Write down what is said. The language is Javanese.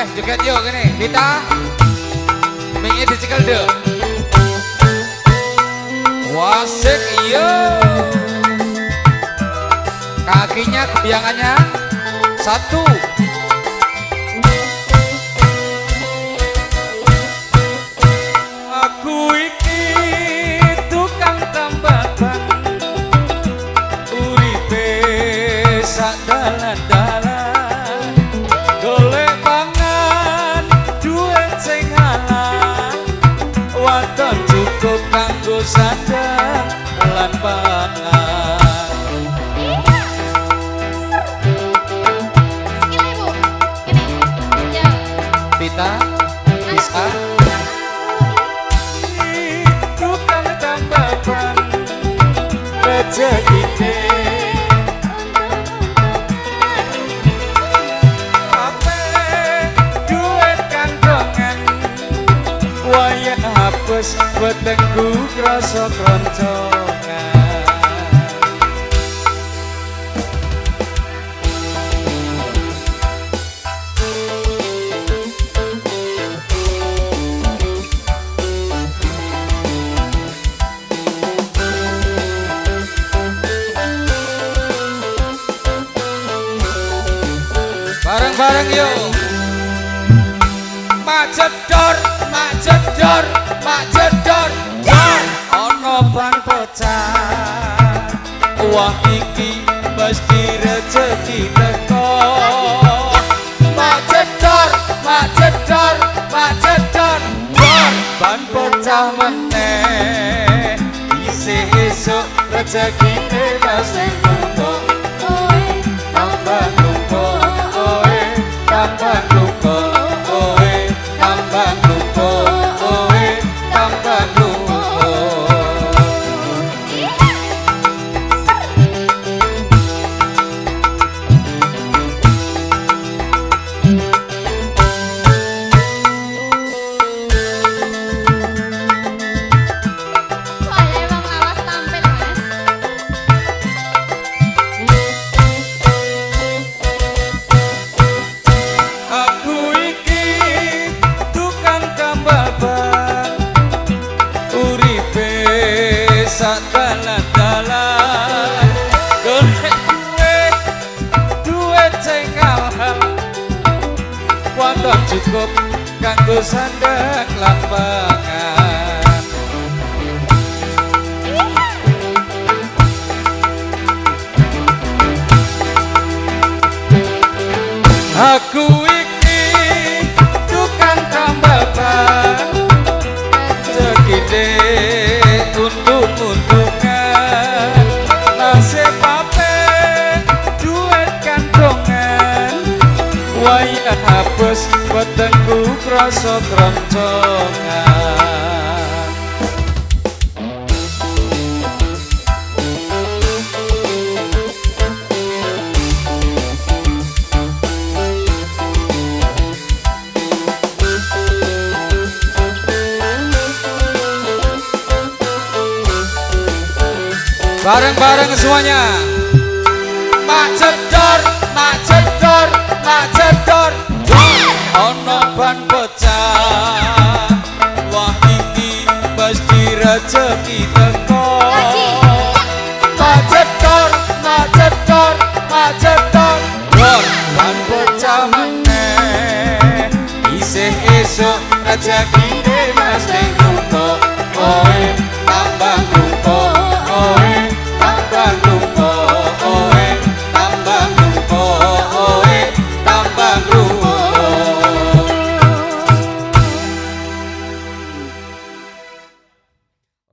Wah, joget yuk gini. Kita mingi dicekel deh. Wasik iya. Kakinya kebiangannya satu. Aku iki tukang tambah ban, uripe sak dalan-dalan, golek pangan duit sing halal, waton cukup kanggo sandang lan pangan. Tita bisa tukang tambah ban rezekine ape duit kantongan wayah hapus wetengku krasa kroncongan. Bareng-bareng yuk. Mak jedor, mak jedor, mak jedor, jedor. Ono ban bocah, wah iki mesti rezeki teko. Mak jedor, mak jedor, mak jedor, jedor. Ban bocah meneh, isih esuk rezekine mesti numpuk. Tambah numpuk. Tambah numpuk, kowe tambah numpuk, kowe tambah numpuk. Boleh wong lawas tampil, Mas. Aku iki tukang tambah ban, uripe sak dalan-dalan, golek duit sing halal, waton cukup kanggo sandang lan pangan. Aku iki tukang tambah ban, segede untung-untungan, nasib ape duit kantongan, wayah hapus wetengku krasa kroncongan. Bareng-bareng semuanya. Mak jedor, mak jedor, mak jedor, jedor. Ono ban bocah, wah iki mesti rezeki teko. Mak jedor, mak jedor, mak jedor, jedor. Ban bocah meneh, isih esuk rezekine mesti numpuk. Kowe